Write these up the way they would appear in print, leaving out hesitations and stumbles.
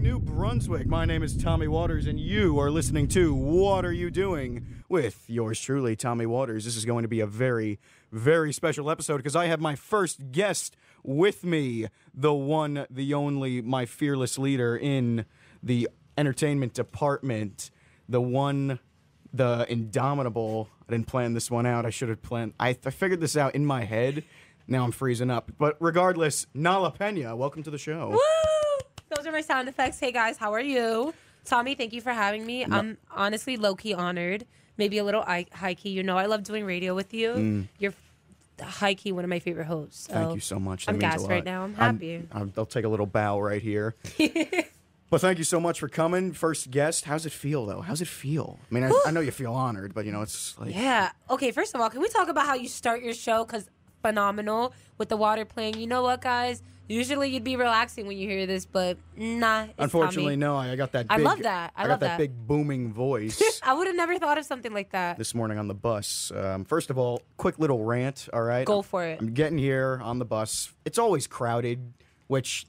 morning, New Brunswick. My name is Tommy Waters, and you are listening to What Are You Doing? With yours truly, Tommy Waters. This is going to be a very, very special episode because I have my first guest with me, the one, the only, my fearless leader in the entertainment department, the one, the indomitable. I didn't plan this one out. I should have planned. I figured this out in my head. Now I'm freezing up. But regardless, Naomi Pena, welcome to the show. Woo! Those are my sound effects. Hey, guys, how are you? Tommy, thank you for having me. No. I'm honestly low-key honored. Maybe a little high-key. You know I love doing radio with you. You're high-key one of my favorite hosts. So thank you so much. That I'm means gassed a lot. right now. I'm happy. I'll take a little bow right here. But thank you so much for coming. First guest. How's it feel, though? How's it feel? I mean, I know you feel honored, but, you know, it's like... Yeah. Okay, first of all, can we talk about how you start your show? Because phenomenal with the water playing. You know what, guys? Usually you'd be relaxing when you hear this, but nah. Unfortunately, no. I got that big... I love that. I love got that big booming voice. I would have never thought of something like that. This morning on the bus. First of all, quick little rant, all right? Go for it. I'm getting here on the bus. It's always crowded, which...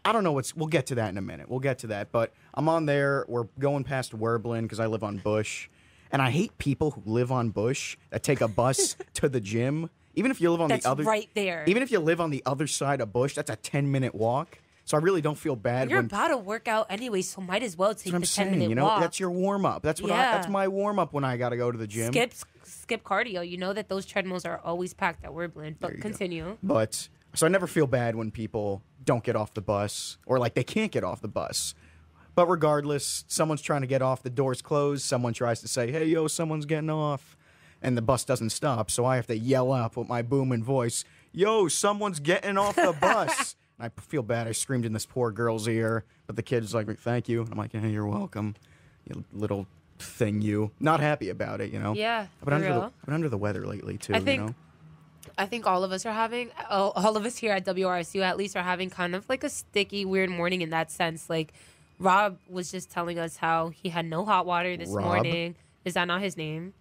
I don't know we'll get to that in a minute. We'll get to that. But I'm on there. We're going past Werblin because I live on Bush. And I hate people who live on Bush that take a bus to the gym. Even if you live on that's the other... right there. Even if you live on the other side of Bush, that's a 10-minute walk. So I really don't feel bad. You're about to work out anyway, so might as well take the 10-minute walk. walk. That's your warm-up. That's what that's my warm-up when I got to go to the gym. Skip cardio. You know that those treadmills are always packed at Werblin. But continue. Go. But... So I never feel bad when people don't get off the bus or like they can't get off the bus. But regardless, someone's trying to get off, the door's closed, someone tries to say, hey, yo, someone's getting off, and the bus doesn't stop. So I have to yell up with my booming voice, yo, someone's getting off the bus. And I feel bad. I screamed in this poor girl's ear, but the kid's like, thank you. And I'm like, hey, you're welcome, you little thing, you. Not happy about it, you know? Yeah, I've been under the weather lately, too, I think all of us are having, all of us here at WRSU at least are having kind of like a sticky, weird morning in that sense. Like, Rob was just telling us how he had no hot water this morning. Is that not his name?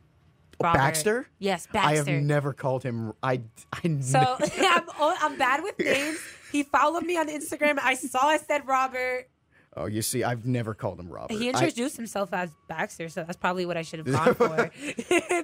Robert. Baxter? Yes, Baxter. I have never called him. I'm bad with names. He followed me on Instagram. I said Robert. Oh, you see, I've never called him Robert. He introduced himself as Baxter, so that's probably what I should have gone for.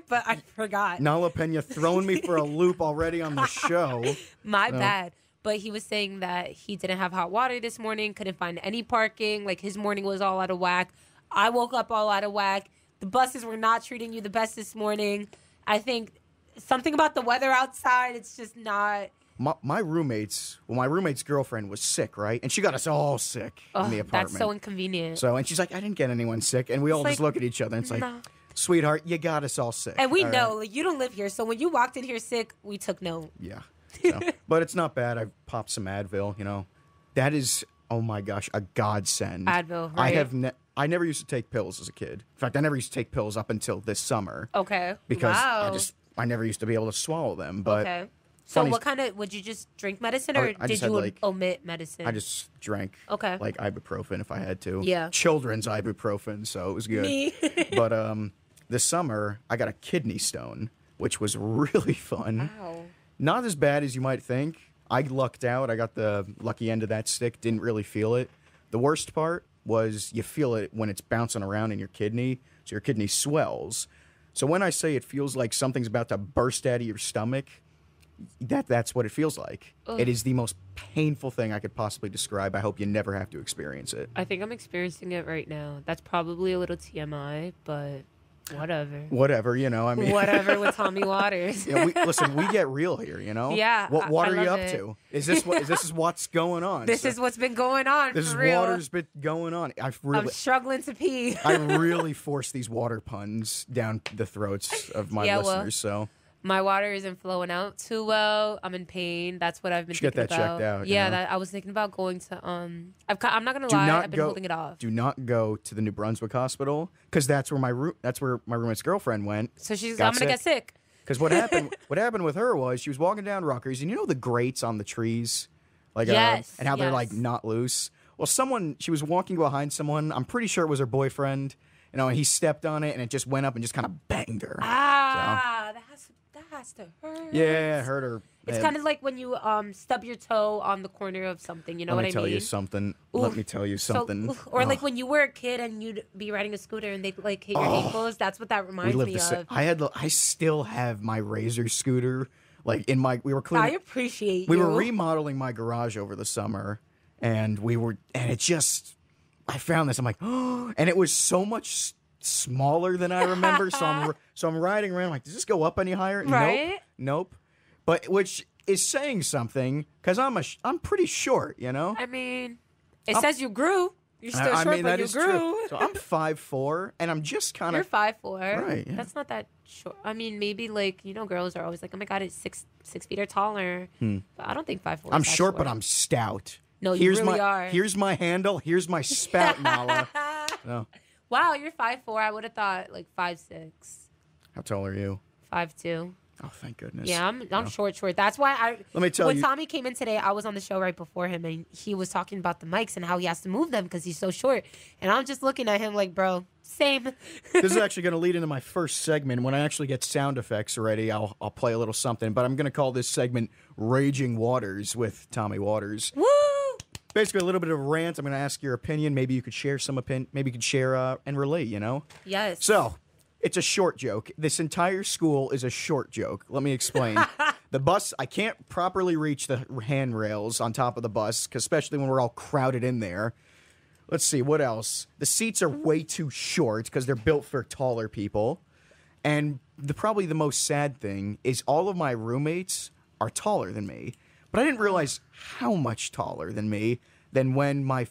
But I forgot. Nala Pena throwing me for a loop already on the show. My bad. But he was saying that he didn't have hot water this morning, couldn't find any parking. Like, his morning was all out of whack. I woke up all out of whack. The buses were not treating you the best this morning. I think something about the weather outside, it's just not... My roommate's girlfriend was sick, right? And she got us all sick in the apartment. That's so inconvenient. And she's like, I didn't get anyone sick. And we all just look at each other and it's like, sweetheart, you got us all sick. And we know, like, you don't live here. So when you walked in here sick, we took note. Yeah. So, but it's not bad. I popped some Advil, you know. That is, oh my gosh, a godsend. Advil, right? I never used to take pills as a kid. In fact, I never used to take pills up until this summer. Okay. Because I never used to be able to swallow them. But okay. So what kind of, would you just drink medicine or did you omit medicine? I just drank like ibuprofen if I had to. Yeah. Children's ibuprofen, so it was good. Me. But this summer, I got a kidney stone, which was really fun. Wow. Not as bad as you might think. I lucked out. I got the lucky end of that stick, didn't really feel it. The worst part was you feel it when it's bouncing around in your kidney, so your kidney swells. So when I say it feels like something's about to burst out of your stomach, that's what it feels like. Ugh. It is the most painful thing I could possibly describe. I hope you never have to experience it. I think I'm experiencing it right now. That's probably a little TMI, but whatever. Whatever, you know. I mean, whatever with Tommy Waters. You know, listen, we get real here, you know. Yeah. What are you up to? Is this what's going on? This is what's been going on. This for real. Water's been going on. I'm struggling to pee. I really force these water puns down the throats of my listeners. So. My water isn't flowing out too well. I'm in pain. That's what I've been thinking about. Get that checked out. Yeah, I was thinking about going to. I'm not gonna lie. I've been holding it off. Do not go to the New Brunswick hospital because that's where my roommate's girlfriend went. So I'm gonna get sick. Because what happened with her was she was walking down Rutgers, and you know the grates on the trees, like yes, and how they're like not loose. Well, she was walking behind someone. I'm pretty sure it was her boyfriend. You know, and he stepped on it, and it just went up and just kind of banged her. That has to hurt. Yeah, hurt her. It's kind of like when you stub your toe on the corner of something. You know what I mean? Let me tell you something. Let me tell you something. Or like when you were a kid and you'd be riding a scooter and they'd like hit your ankles. That's what that reminds me of. I still have my Razor scooter. Like I appreciate you. We were remodeling my garage over the summer, and I found this. I'm like, oh, and it was so much smaller than I remember. so I'm riding around like, does this go up any higher? Right? Nope. But which is saying something because I'm pretty short, you know. I mean, it says you grew. You're still short, but you grew. True. So I'm 5'4", and I'm just kind of. You're 5'4". Right. Yeah. That's not that short. I mean, maybe like girls are always like, oh my god, it's 6 feet or taller. But I don't think 5'4". I'm short, but I'm stout. No, you really are. Here's my handle. Here's my spout, Nala. No. Wow, you're 5'4". I would have thought like 5'6". How tall are you? 5'2". Oh, thank goodness. Yeah, I'm short. That's why Let me tell when you. Tommy came in today, I was on the show right before him, and he was talking about the mics and how he has to move them because he's so short. And I'm just looking at him like, bro, same. This is actually going to lead into my first segment. When I actually get sound effects ready, I'll play a little something. But I'm going to call this segment "Raging Waters" with Tommy Waters. Woo! Basically, a little bit of a rant. I'm going to ask your opinion. Maybe you could share some opinion. Maybe you could share and relate. You know? Yes. So. It's a short joke. This entire school is a short joke. Let me explain. The bus, I can't properly reach the handrails on top of the bus, especially when we're all crowded in there. Let's see, what else? The seats are way too short because they're built for taller people. And probably the most sad thing is all of my roommates are taller than me. But I didn't realize how much taller than me than when my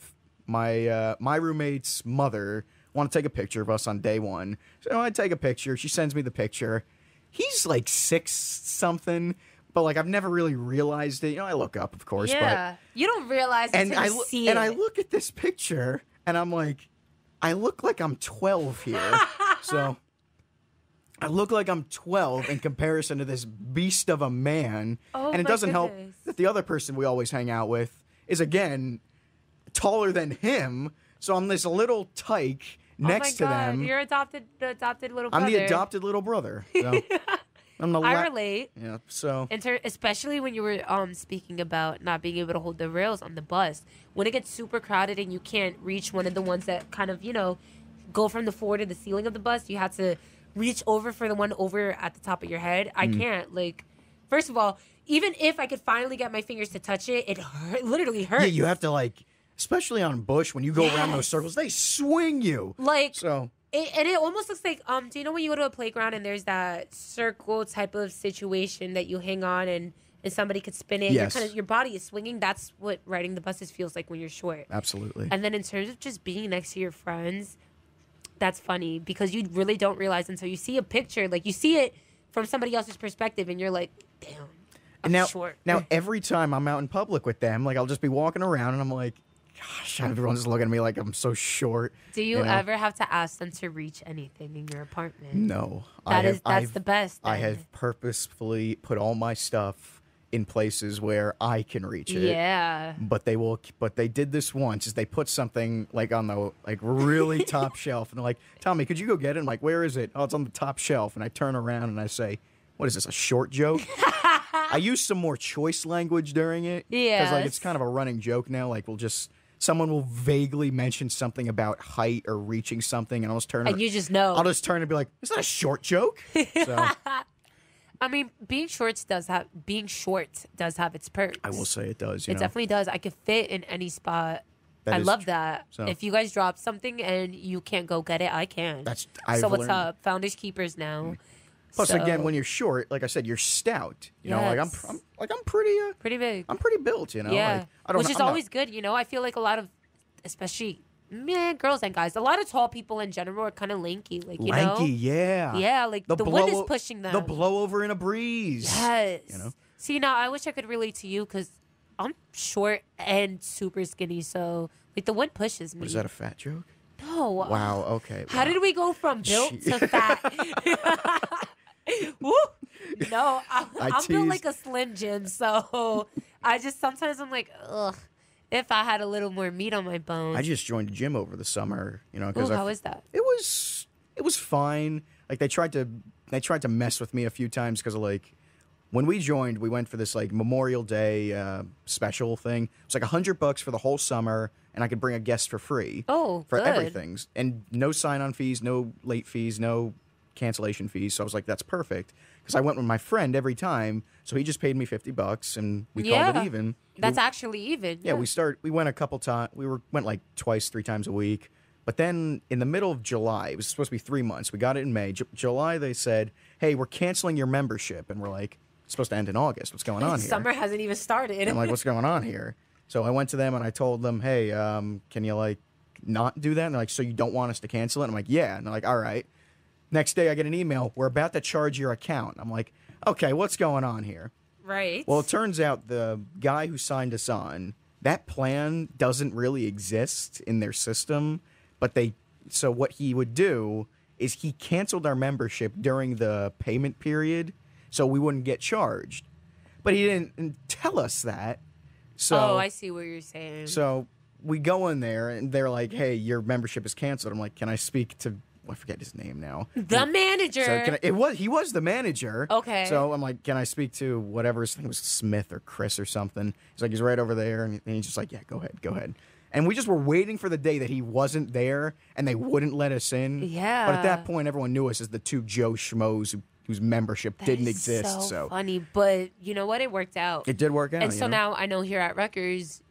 roommate's mother want to take a picture of us on day one. So I take a picture. She sends me the picture. He's like 6 something, but like I've never really realized it. You know, I look up, of course. Yeah, but you don't realize it until you see it. And I look at this picture, and I'm like, I look like I'm 12 here. So I look like I'm 12 in comparison to this beast of a man. Oh, and it doesn't help that the other person we always hang out with is, again, taller than him. So I'm this little tyke next to them. You're the adopted little brother. I'm the adopted little brother. So I relate. Yeah. So especially when you were speaking about not being able to hold the rails on the bus. When it gets super crowded and you can't reach one of the ones that kind of, go from the floor to the ceiling of the bus, you have to reach over for the one over at the top of your head. I can't. Like, first of all, even if I could finally get my fingers to touch it, it literally hurts. Yeah, you have to especially on Bush, when you go around those circles, they swing you. It almost looks like, do you know when you go to a playground and there's that circle type of situation that you hang on and somebody could spin it? Yes. Your body is swinging. That's what riding the buses feels like when you're short. Absolutely. And then in terms of just being next to your friends, that's funny because you really don't realize until you see a picture. Like, you see it from somebody else's perspective and you're like, damn, I'm short. Now, every time I'm out in public with them, I'll just be walking around and I'm like, gosh, everyone's looking at me like I'm so short. Do you ever have to ask them to reach anything in your apartment? No. That's the best. I have purposefully put all my stuff in places where I can reach it. Yeah. But they did this once, is they put something on the really top shelf and they're like, Tommy, could you go get it? I'm like, where is it? Oh, it's on the top shelf. And I turn around and I say, what is this, a short joke? I use some more choice language during it. Yeah. Because it's kind of a running joke now. Someone will vaguely mention something about height or reaching something, and I'll just turn. And you just know. I'll just turn and be like, "Is that a short joke?" So, I mean, being short does have its perks. I will say it does. It definitely does. I could fit in any spot. I love that. So, if you guys drop something and you can't go get it, I can. So what's up? Founders keepers now. Plus, again, when you're short, like I said, you're stout. I'm pretty big. I'm pretty built. Yeah, which is always good. I feel like a lot of, especially girls and guys, a lot of tall people in general are kind of lanky. Lanky, yeah. Yeah, like the wind is pushing them. The blow over in a breeze. Yes. See, now I wish I could relate to you because I'm short and super skinny, so the wind pushes me. Was that a fat joke? No. Wow. Okay. How did we go from built to fat? Woo! No, I'm built like a Slim Jim, so I just sometimes I'm like, ugh. If I had a little more meat on my bones. I just joined a gym over the summer, because how is that? It was fine. They tried to mess with me a few times because of when we joined, we went for this like Memorial Day special thing. It's like $100 for the whole summer, and I could bring a guest for free. Oh, for good. everything, and no sign-on fees, no late fees, no cancellation fees. So I was like, that's perfect, because I went with my friend every time. So he just paid me $50, and we called it even. That's actually even. Yeah, we went a couple times. Went like twice, 3 times a week. But then in the middle of July, it was supposed to be 3 months. We got it in May. July, they said, hey, we're canceling your membership. And we're like, it's supposed to end in August. What's going on here? Summer hasn't even started. I'm like, what's going on here? So I went to them and I told them, hey, can you like not do that? And they're like, so you don't want us to cancel it? And I'm like, yeah. And they're like, all right. Next day I get an email. We're about to charge your account. I'm like, okay, what's going on here? Right. Well, it turns out the guy who signed us on, that plan doesn't really exist in their system. But so what he would do is he canceled our membership during the payment period so we wouldn't get charged. But he didn't tell us that. So, I see what you're saying. So we go in there and they're like, hey, your membership is canceled. I'm like, can I speak to, I forget his name now. The manager. So he was the manager. Okay. So I'm like, can I speak to whatever, I think it was Smith or Chris or something. He's like, he's right over there. And he's just like, yeah, go ahead. And we just were waiting for the day that he wasn't there and they wouldn't let us in. Yeah. But at that point, everyone knew us as the 2 Joe Schmoes whose membership didn't exist. So funny. But you know what? It worked out. It did work out. And so now I know here at Rutgers,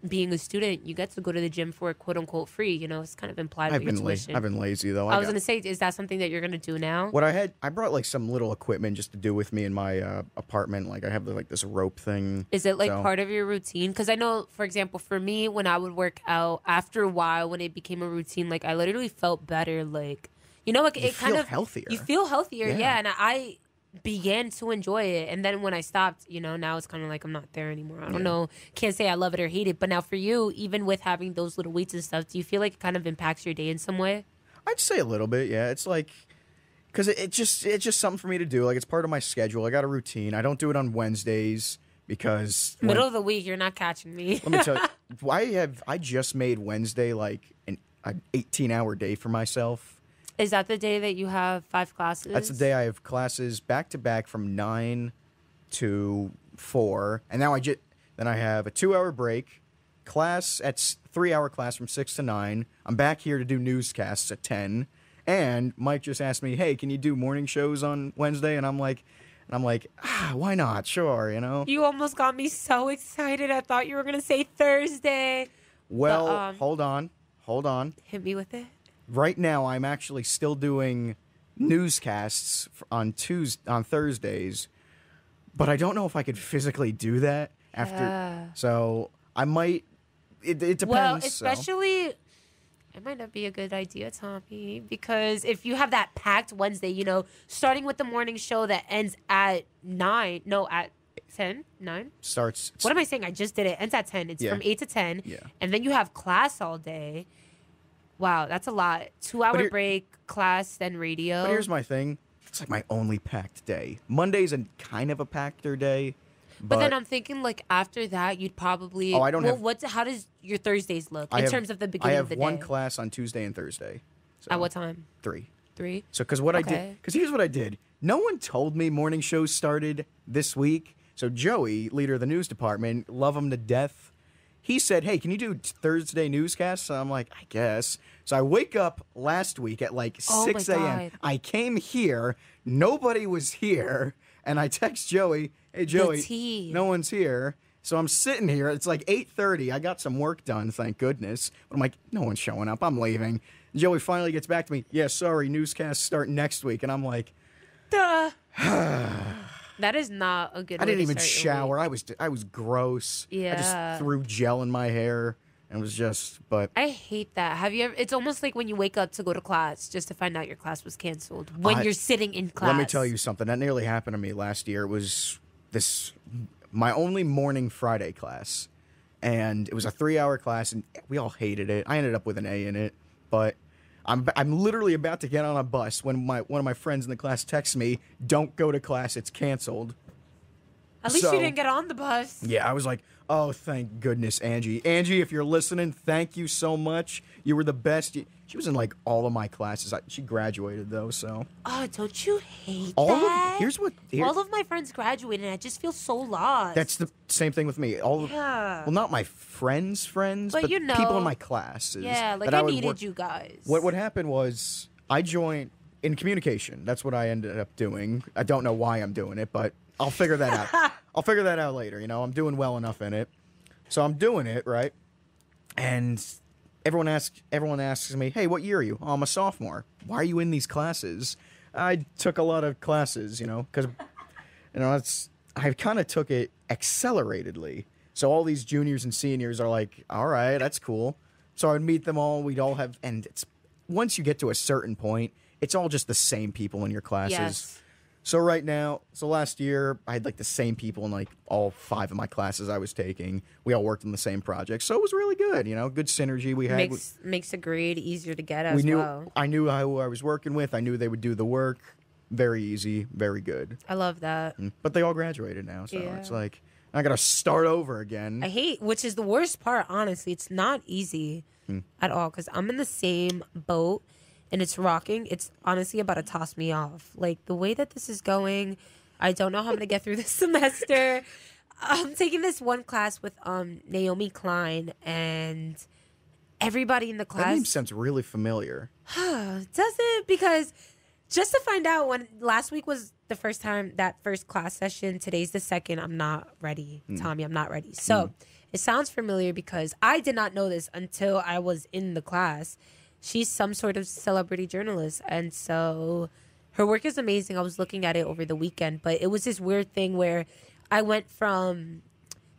being a student, you get to go to the gym for quote unquote free. You know, it's kind of implied with your tuition. I've been lazy though. I was going to say, is that something that you're going to do now? What I brought like some little equipment just to do with me in my apartment. Like I have like this rope thing. Is it like part of your routine? Because I know, for example, for me, when I would work out, after a while, when it became a routine, like I literally felt better. Like, you know, like you it kind of healthier. You feel healthier, yeah. And I began to enjoy it. And then when I stopped, you know, now it's kind of like I'm not there anymore. I don't know. Can't say I love it or hate it. But now for you, even with having those little weights and stuff, do you feel like it kind of impacts your day in some way? I'd say a little bit, yeah. It's like, because it's just something for me to do. Like it's part of my schedule. I got a routine. I don't do it on Wednesdays because middle of the week, you're not catching me. Let me tell you, I just made Wednesday like an 18-hour day for myself. Is that the day that you have 5 classes? That's the day I have classes back to back from 9 to 4, and now then I have a 2-hour break, class at 3-hour class from 6 to 9. I'm back here to do newscasts at 10, and Mike just asked me, "Hey, can you do morning shows on Wednesday?" And I'm like, why not? Sure, you know. You almost got me so excited. I thought you were gonna say Thursday. Well, hold on. Hit me with it. Right now, I'm actually still doing newscasts on Thursdays, but I don't know if I could physically do that after. Yeah. So I might. It depends. Well, especially, it might not be a good idea, Tommy, because if you have that packed Wednesday, you know, starting with the morning show that ends at 9. No, at 10, 9? Starts. What am I saying? I just did it. Ends at 10. It's from 8 to 10. Yeah. And then you have class all day. Wow, that's a lot. 2-hour break, class, then radio. But here's my thing. It's like my only packed day. Monday's a kind of a packeder day. But then I'm thinking, like, after that, you'd probably... Oh, I don't have... How does your Thursdays look in terms of the beginning of the day? I have 1 class on Tuesday and Thursday. So At what time? 3. 3? So, because here's what I did. No one told me morning shows started this week. So Joey, leader of the news department, love him to death. He said, hey, can you do Thursday newscasts? So I'm like, I guess. So I wake up last week at like 6 a.m. I came here. Nobody was here. And I text Joey, hey, Joey, no one's here. So I'm sitting here. It's like 8:30. I got some work done, thank goodness. But I'm like, no one's showing up. I'm leaving. Joey finally gets back to me. Yeah, sorry, newscasts start next week. And I'm like, duh. That is not a good way I didn't even to start shower. I was gross. Yeah. I just threw gel in my hair and it was just, but I hate that. Have you ever, it's almost like when you wake up to go to class just to find out your class was canceled when you're sitting in class. Let me tell you something. That nearly happened to me last year. It was my only morning Friday class. And it was a 3-hour class and we all hated it. I ended up with an A in it, but I'm literally about to get on a bus when one of my friends in the class texts me, "Don't go to class, it's canceled." At least you didn't get on the bus. Yeah, I was like, oh, thank goodness, Angie. Angie, if you're listening, thank you so much. You were the best. She was in, like, all of my classes. She graduated, though, so. Oh, don't you hate that? All of my friends graduated, and I just feel so lost. That's the same thing with me. Well, not my friends, but you know, people in my classes. Yeah, like I needed you guys. What happened was I joined in communication. That's what I ended up doing. I don't know why I'm doing it, but I'll figure that out. I'll figure that out later. You know, I'm doing well enough in it. So I'm doing it, right? And everyone asks me, hey, what year are you? Oh, I'm a sophomore. Why are you in these classes? I took a lot of classes, because, I kind of took it acceleratedly. So all these juniors and seniors are like, all right, that's cool. So I'd meet them all. We'd all have, and once you get to a certain point, it's all just the same people in your classes. Yes. So last year, I had like the same people in like all 5 of my classes I was taking. We all worked on the same project. So it was really good, good synergy we had. Makes a grade easier to get as well. I knew who I was working with. I knew they would do the work. Very easy, very good. I love that. But they all graduated now, so it's like, I got to start over again. Which is the worst part, honestly. It's not easy at all, because I'm in the same boat. And it's rocking. It's honestly about to toss me off. Like, the way that this is going, I don't know how I'm going to get through this semester. I'm taking this one class with Naomi Klein, and everybody in the class... That name sounds really familiar. Does it? Because just to find out, when last week was the first time, that first class session, today's the second, I'm not ready. Tommy, I'm not ready. So, it sounds familiar because I did not know this until I was in the class. She's some sort of celebrity journalist, and so her work is amazing. I was looking at it over the weekend, but it was this weird thing where I went from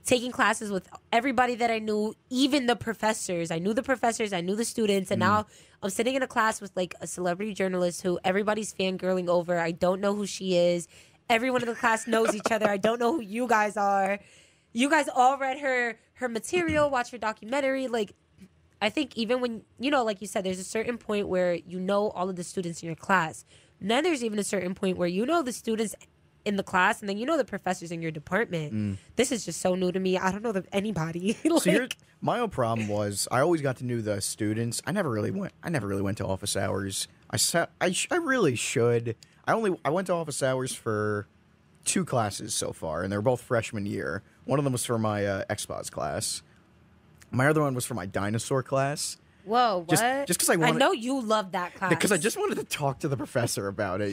taking classes with everybody that I knew, even the professors. I knew the professors, I knew the students, and now I'm sitting in a class with like a celebrity journalist who everybody's fangirling over. I don't know who she is. Everyone in the class knows each other. I don't know who you guys are. You guys all read her material, watched her documentary, like... I think even when, like you said, there's a certain point where you know all of the students in your class. And then there's even a certain point where you know the students in the class, and then you know the professors in your department. This is just so new to me. I don't know anybody. My own problem was I always got to know the students. I never really went to office hours. I really should. I went to office hours for 2 classes so far, and they were both freshman year. One of them was for my Expos class. My other one was for my dinosaur class. Whoa, what? Just because I know you love that class. Because I just wanted to talk to the professor about it,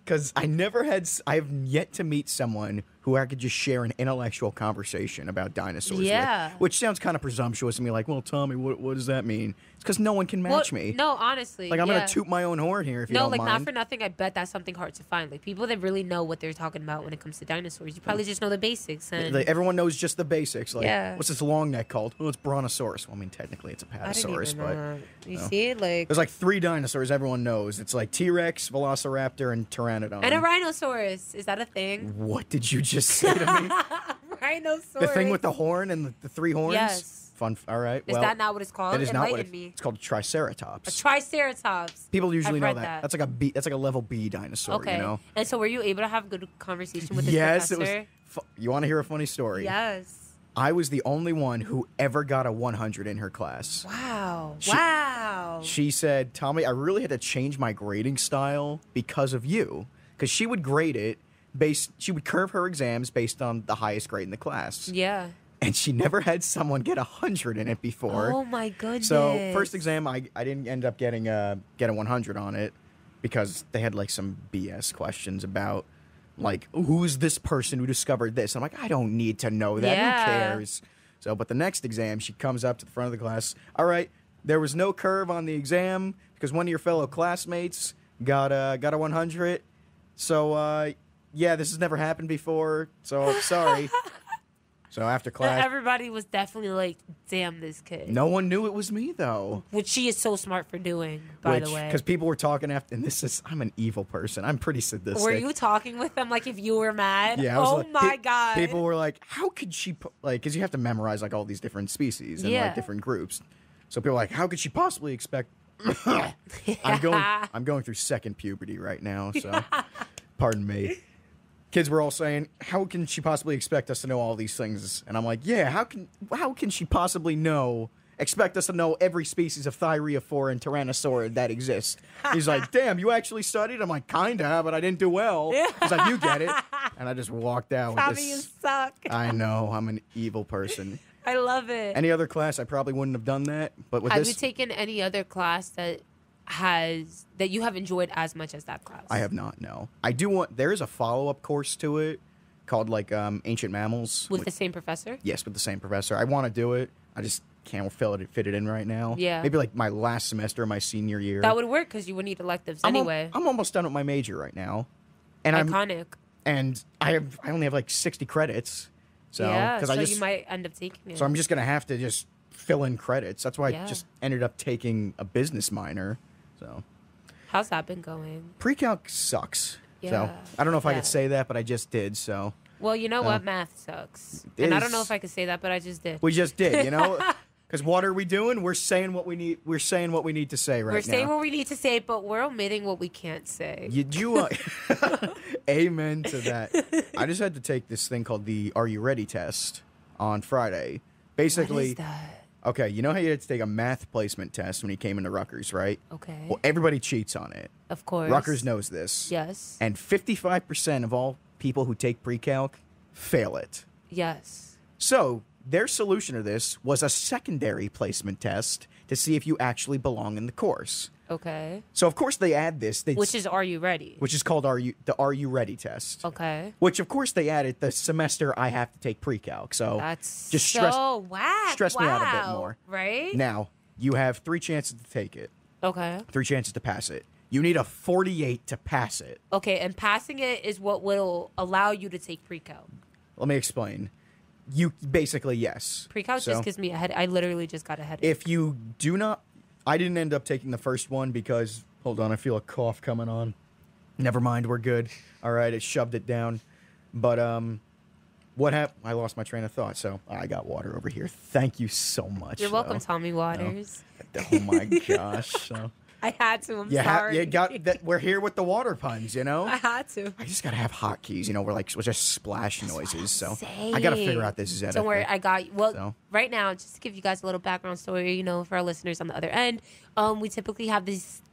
Because I have yet to meet someone who I could just share an intellectual conversation about dinosaurs with. Which sounds kind of presumptuous to me, like, well, Tommy, what does that mean? It's because no one can match me. No, honestly. Like, I'm going to toot my own horn here if you don't mind. No, like, not for nothing, I bet that's something hard to find. Like, people that really know what they're talking about when it comes to dinosaurs. You probably just know the basics. And everyone knows just the basics. Like, what's this long neck called? Oh, it's Brontosaurus. Well, I mean, technically it's a Patasaurus, but... You see, like... There's like 3 dinosaurs everyone knows. It's like T-Rex, Velociraptor, and Pteranodon. And a rhinoceros. Is that a thing? What did you just say to me? Rhinoceros. The thing with the horn and the 3 horns? Yes. Fun. All right. Is that not what it's called? That is not what it's called. Triceratops. A Triceratops. People usually know that. That's like a B. That's like a level B dinosaur. Okay. And so, were you able to have a good conversation with this professor? Yes, it was. You want to hear a funny story? Yes. I was the only one who ever got a 100 in her class. Wow. She said, Tommy, I really had to change my grading style because of you. Because she would grade it she would curve her exams based on the highest grade in the class. Yeah. And she never had someone get 100 in it before. Oh, my goodness. So, first exam, I didn't end up getting a 100 on it because they had, like, some BS questions about, like, who's this person who discovered this? I'm like, I don't need to know that. Who cares? So, but the next exam, she comes up to the front of the class. All right, there was no curve on the exam because one of your fellow classmates got a 100. So, this has never happened before. So, sorry. So after class... Everybody was definitely like, damn, this kid. No one knew it was me, though. Which she is so smart for doing, by the way. Because people were talking after... And I'm an evil person. I'm pretty sadistic. Were you talking with them like if you were mad? Yeah. I was my God. People were like, how could she... Because you have to memorize like all these different species and like different groups. So people were like, how could she possibly expect... I'm going through second puberty right now, so... Pardon me. kids were all saying, how can she possibly expect us to know all these things? And I'm like, yeah, how can she possibly expect us to know every species of thyreophora and tyrannosaurid that exists? He's like, damn, you actually studied? I'm like, kinda, but I didn't do well. He's like, you get it. And I just walked out with Tommy, this. you suck. I know, I'm an evil person. I love it. Any other class, I probably wouldn't have done that. But with have this, you taken any other class that you have enjoyed as much as that class? I have not, no. I do want, there is a follow-up course to it called like Ancient Mammals. With the same professor? Yes, with the same professor. I want to do it. I just can't fit it in right now. Yeah. Maybe like my last semester of my senior year. That would work because you would need electives anyway. I'm almost done with my major right now. And Iconic. I only have like 60 credits. So, yeah, so you might end up taking it. So I'm just going to have to just fill in credits. That's why I Yeah. just ended up taking a business minor. So How's that been going? pre-calc sucks. Yeah. So I don't know if I Yeah. could say that, but I just did. So Well, you know what? Math sucks. And I don't know if I could say that, but I just did. we just did, Because what are we doing? We're saying what we need. We're saying what we need to say right now. We're saying what we need to say, but we're omitting what we can't say. Amen to that. I just had to take this thing called the Are You Ready test on Friday. Basically, What is that? okay, you know how you had to take a math placement test when you came into Rutgers, right? Okay. Well, everybody cheats on it. Of course. Rutgers knows this. Yes. And 55% of all people who take pre-calc fail it. Yes. So their solution to this was a secondary placement test to see if you actually belong in the course. Okay. So of course they add this, Which is Are You Ready? which is called the Are You Ready test. Okay. Which of course they added the semester I have to take pre-calc. So That's just so whack. stress me out a bit Wow. more. Right? Now you have 3 chances to take it, Okay. 3 chances to pass it. You need a 48 to pass it. Okay, and passing it is what will allow you to take pre-calc. Let me explain. You basically yes. Pre-calc So, just gives me a headache. I literally just got a headache. if you do not, I didn't end up taking the first one because, hold on, I feel a cough coming on. Never mind, we're good. All right, it shoved it down. But what happened? I lost my train of thought, so I got water over here. Thank you so much. You're welcome, though. Tommy Waters. Oh my gosh. So, I had to. I'm you sorry. you got that. We're here with the water puns, I had to. I just gotta have hotkeys, we're just splash noises. So saying. I gotta figure out this Zeta. Don't worry, thing. I got you. Well, So. right now, just to give you guys a little background story, for our listeners on the other end, we typically have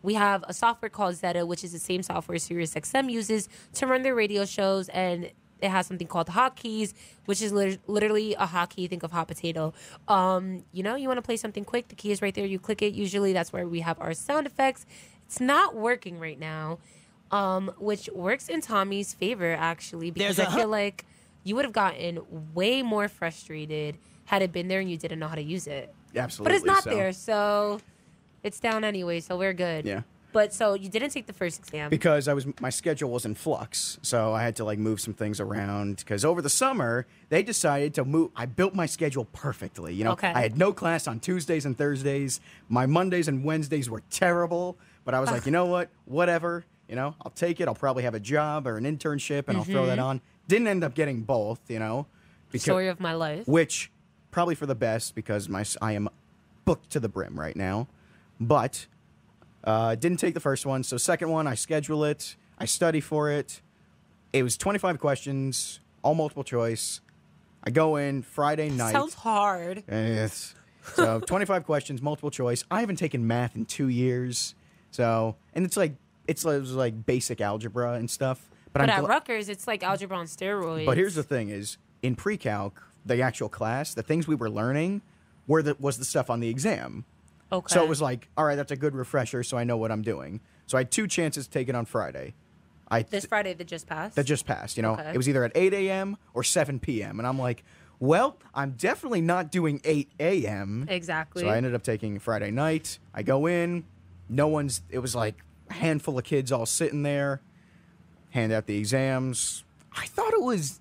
we have a software called Zeta, which is the same software SiriusXM uses to run their radio shows, and it has something called hotkeys, which is literally a hotkey. Think of hot potato. You want to play something quick. The key is right there. You click it. Usually that's where we have our sound effects. It's not working right now, which works in Tommy's favor, actually, because I feel like you would have gotten way more frustrated had it been there and you didn't know how to use it. Absolutely. But it's not there, so it's down anyway, so we're good. Yeah. But so you didn't take the first exam. Because my schedule was in flux, so I had to move some things around. Because over the summer they decided to move. I built my schedule perfectly. Okay. I had no class on Tuesdays and Thursdays. My Mondays and Wednesdays were terrible, but I was like, you know what? Whatever. I'll take it. I'll probably have a job or an internship, and I'll throw that on. Didn't end up getting both. Because, Story of my life. which probably for the best because I am booked to the brim right now, but. Didn't take the first one, so second one, I schedule it, I study for it. It was 25 questions, all multiple choice. I go in Friday night. Sounds hard. So 25 questions, multiple choice. I haven't taken math in 2 years, so and it's like basic algebra and stuff. But at Rutgers, it's like algebra on steroids. But here's the thing: is in pre-calc, the actual class, the things we were learning was the stuff on the exam. Okay. So it was like, all right, that's a good refresher, so I know what I'm doing. So I had 2 chances to take it on Friday. This Friday that just passed? That just passed, Okay. It was either at 8 a.m. or 7 p.m. And I'm like, well, I'm definitely not doing 8 a.m. Exactly. So I ended up taking Friday night. I go in. It was like a handful of kids all sitting there, hand out the exams. I thought it was,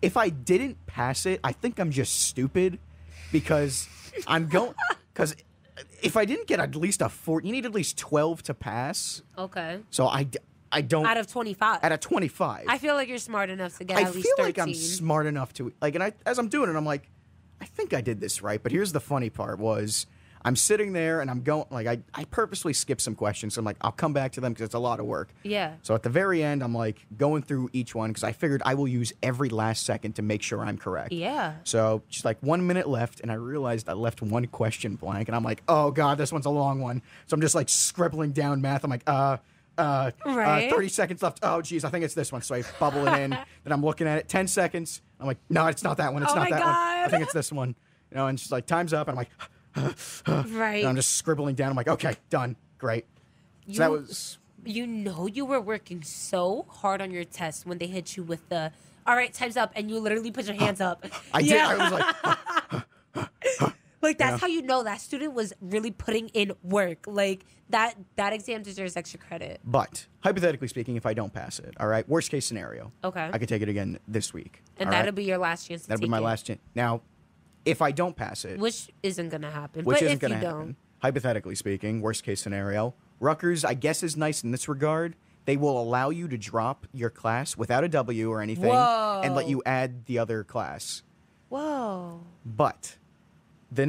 if I didn't pass it, I think I'm just stupid because because if I didn't get at least a 4, you need at least 12 to pass. Okay. So I don't. Out of 25. Out of 25. I feel like you're smart enough to get I at least feel 13. like I'm smart enough to, and as I'm doing it, I'm like, I think I did this right. But here's the funny part was, I'm sitting there and I'm going, like, I purposely skip some questions. So I'm like, I'll come back to them because it's a lot of work. Yeah. So at the very end, I'm like going through each one because I figured I will use every last second to make sure I'm correct. Yeah. So just like 1 minute left, and I realized I left one question blank, and I'm like, oh God, this one's a long one. So I'm just like scribbling down math. I'm like, 30 seconds left. Oh, geez, I think it's this one. So I bubble it in. Then I'm looking at it. 10 seconds. I'm like, no, it's not that one. It's not that one. I think it's this one. You know, and she's like, time's up. And I'm like, right. And I'm just scribbling down. I'm like, okay, done. Great. So that was. You know, you were working so hard on your test when they hit you with the, all right, time's up. And you literally put your hands up. I did. I was like, like, that's how you know that student was really putting in work. Like, that exam deserves extra credit. But, hypothetically speaking, if I don't pass it, all right, worst case scenario. Okay. I could take it again this week. And that'll be your last chance to That'll be my last chance. Now, if I don't pass it. Which isn't going to happen. Which but isn't if going you to happen. Hypothetically speaking, worst case scenario, Rutgers, I guess, is nice in this regard. They will allow you to drop your class without a W or anything. Whoa. And let you add the other class. Whoa. But the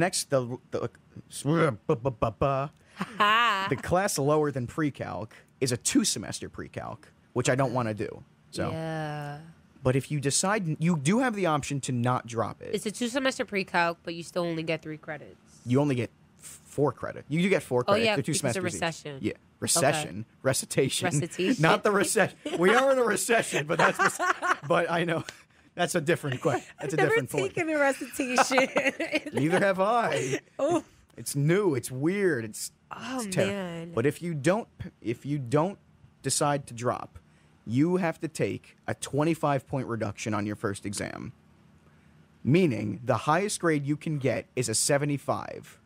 class lower than pre-calc is a 2-semester pre-calc, which I don't want to do. So. Yeah. But if you decide, you do have the option to not drop it. It's a 2-semester pre-calc, but you still only get 3 credits. You only get 4 credit. You do get 4 credits. Oh, yeah, They're 2 because semesters of recession. each. Yeah, recession, Okay. recitation, not the recession. We are in a recession, but that's. But I know that's a different question. That's a different point. I've never taken a recitation. Neither have I. Oh. It's new. It's weird. It's man. But if you don't decide to drop, you have to take a 25-point reduction on your first exam. Meaning the highest grade you can get is a 75.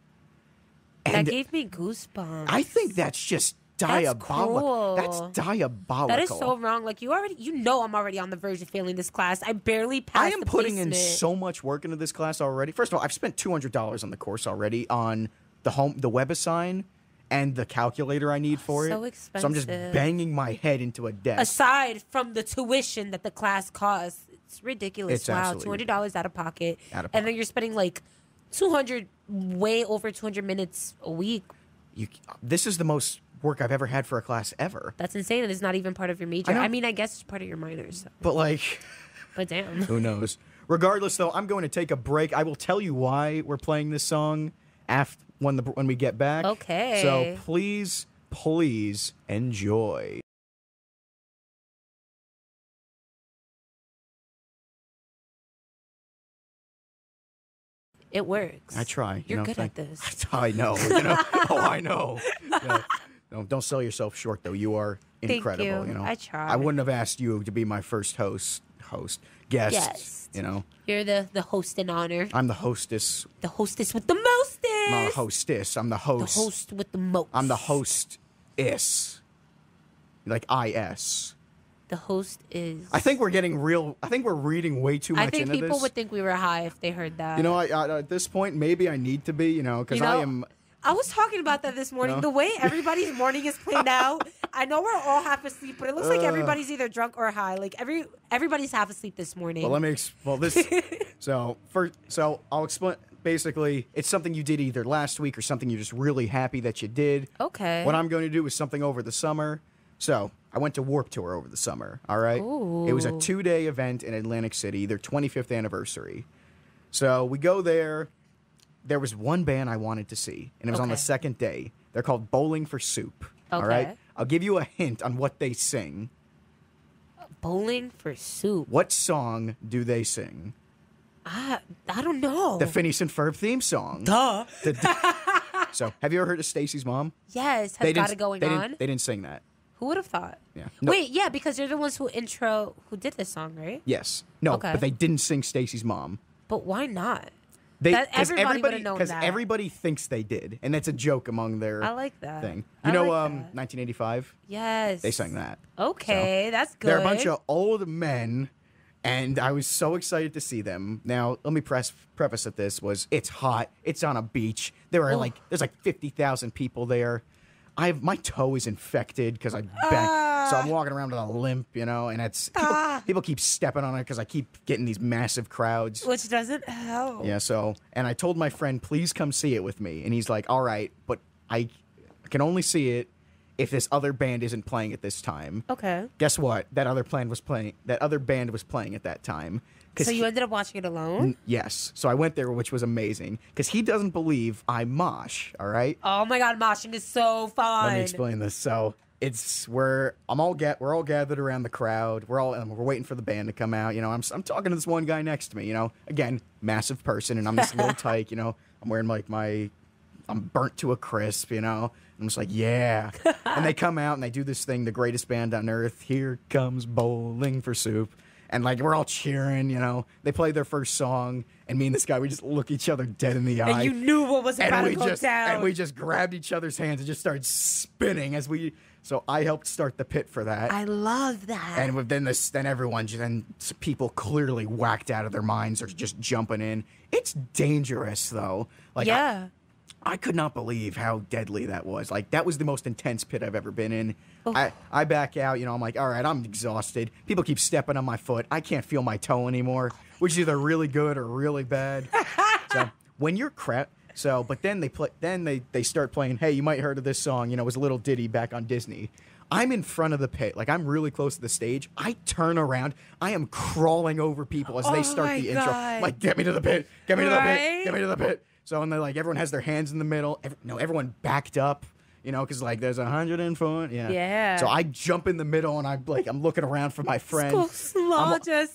That gave me goosebumps. I think that's just diabolical. That's diabolical. That is so wrong. Like, you know I'm already on the verge of failing this class. I barely passed I am the putting in placement. so much work into this class already. First of all, I've spent $200 on the course already on the WebAssign and the calculator I need for it. So expensive. So I'm just banging my head into a desk. Aside from the tuition that the class costs, it's ridiculous. It's wow, absolutely $200 out of pocket. And then you're spending like 200, way over 200 minutes a week. This is the most work I've ever had for a class ever. That's insane. And it's not even part of your major. I mean, I guess it's part of your minor. So. But like, but damn. Who knows? Regardless, though, I'm going to take a break. I will tell you why we're playing this song when we get back. Okay. So please enjoy. It works. I try. You're good at this. I know. I know. Don't sell yourself short, though. You are incredible. Thank you. I try. I wouldn't have asked you to be my first guest. Yes. You're the host in honor. I'm the hostess. The hostess with the mostest. I'm not a hostess. I'm the host. The host with the most. I'm the host-is. Like I-S. The host is. I think we're getting real. I think we're reading way too much into this. I think people would think we were high if they heard that. At this point, maybe I need to be, because I am. I was talking about that this morning. The way everybody's morning is played out, I know we're all half asleep, but it looks like everybody's either drunk or high. Like everybody's half asleep this morning. So I'll explain. Basically, it's something you did either last week or something you're just really happy that you did. Okay. What I'm going to do is something over the summer. So I went to Warped Tour over the summer. All right. Ooh. It was a 2-day event in Atlantic City, their 25th anniversary. So we go there. There was one band I wanted to see, and it was on the second day. They're called Bowling for Soup. All right. I'll give you a hint on what they sing. Bowling for Soup. What song do they sing? I don't know. The Phineas and Ferb theme song. Duh. So, have you ever heard of Stacy's Mom? Yes. Has Got It Going On? They didn't sing that. Who would have thought? Yeah. No. Wait, yeah, because they're the ones who did this song, right? Yes. No, but they didn't sing Stacy's Mom. But why not? Everybody would have known that. Because everybody thinks they did, and that's a joke among their I like that. thing. 1985? Yes. They sang that. Okay, so, that's good. They're a bunch of old men, and I was so excited to see them. Now, let me preface that this was, it's hot, it's on a beach. There's like 50,000 people there. My toe is infected because I bent, so I'm walking around with a limp, and it's People keep stepping on it because I keep getting these massive crowds. Which doesn't help. Yeah, and I told my friend, please come see it with me. And he's like, all right, but I can only see it if this other band isn't playing at this time. Okay. Guess what? That other band was playing at that time. So you ended up watching it alone? Yes. So I went there, which was amazing, because he doesn't believe I mosh, all right? Oh my God, moshing is so fun. Let me explain this. So we're all gathered around the crowd. We're waiting for the band to come out. You know, I'm talking to this one guy next to me. You know, again, massive person, and I'm this little tyke. You know, I'm wearing like I'm burnt to a crisp. You know, I'm just like, yeah. And they come out and they do this thing, the greatest band on earth. Here comes bowling for soup. And, like, we're all cheering, you know. They played their first song, and me and this guy, we just look each other dead in the eye. And you knew what was about to go down. And we just grabbed each other's hands and just started spinning as we... So I helped start the pit for that. I love that. And then people clearly whacked out of their minds are just jumping in. It's dangerous, though. Like, yeah. I could not believe how deadly that was. Like, that was the most intense pit I've ever been in. Oh. I back out, you know, I'm like, all right, I'm exhausted. People keep stepping on my foot. I can't feel my toe anymore, which is either really good or really bad. So when you're but then they start playing, hey, you might have heard of this song, you know, it was a little ditty back on Disney. I'm in front of the pit. Like, I'm really close to the stage. I turn around. I am crawling over people as they start the intro. I'm like, get me to the pit. Get me to the pit. Get me to the pit. So, and they're like, everyone has their hands in the middle. Everyone backed up, you know, because, like, there's 104. Yeah. Yeah. So I jump in the middle, and I'm looking around for my friend.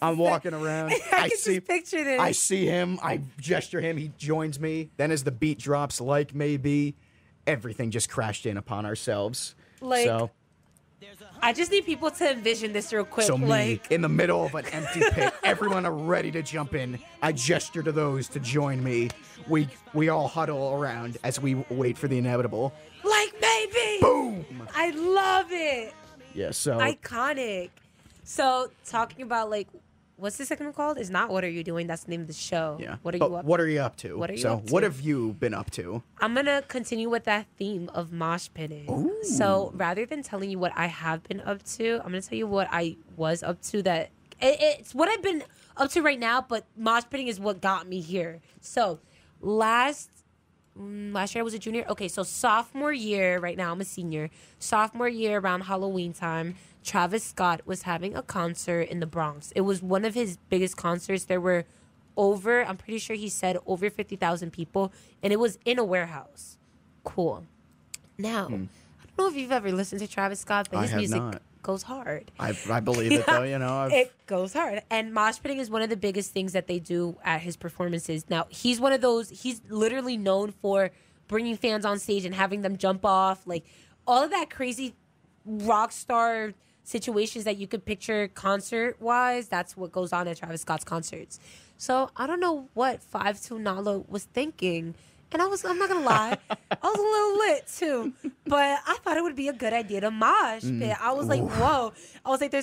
I'm walking around. I can just picture this. I see him. I gesture him. He joins me. Then as the beat drops, like maybe, everything just crashed in upon ourselves. Like, so, I just need people to envision this real quick. So like, me, in the middle of an empty pit, everyone are ready to jump in. I gesture to those to join me. We all huddle around as we wait for the inevitable. Like maybe. Boom! I love it. Yeah, so. Iconic. So, talking about, like, what's the second one called? It's not What Are You Doing? That's the name of the show. Yeah. What are you up to? What are you up to? What are you so, up to? what have you been up to? I'm going to continue with that theme of mosh pitting. Ooh. So, rather than telling you what I have been up to, I'm going to tell you what I was up to that... It's what I've been up to right now, but mosh pitting is what got me here. So, last year I was a junior. Okay, so sophomore year, right now I'm a senior. Sophomore year around Halloween time, Travis Scott was having a concert in the Bronx. It was one of his biggest concerts. There were I'm pretty sure he said over 50,000 people, and it was in a warehouse. Cool. Now, I don't know if you've ever listened to Travis Scott, but his music goes hard. I believe it, though, you know. It goes hard. And mosh pitting is one of the biggest things that they do at his performances. Now, he's one of those, he's literally known for bringing fans on stage and having them jump off. Like, all of that crazy rock star situations that you could picture concert-wise, that's what goes on at Travis Scott's concerts. So, I don't know what 5'2" Nala was thinking. And I'm not gonna lie, I was a little lit too, but I thought it would be a good idea to mosh pit. I was like, whoa. I was like,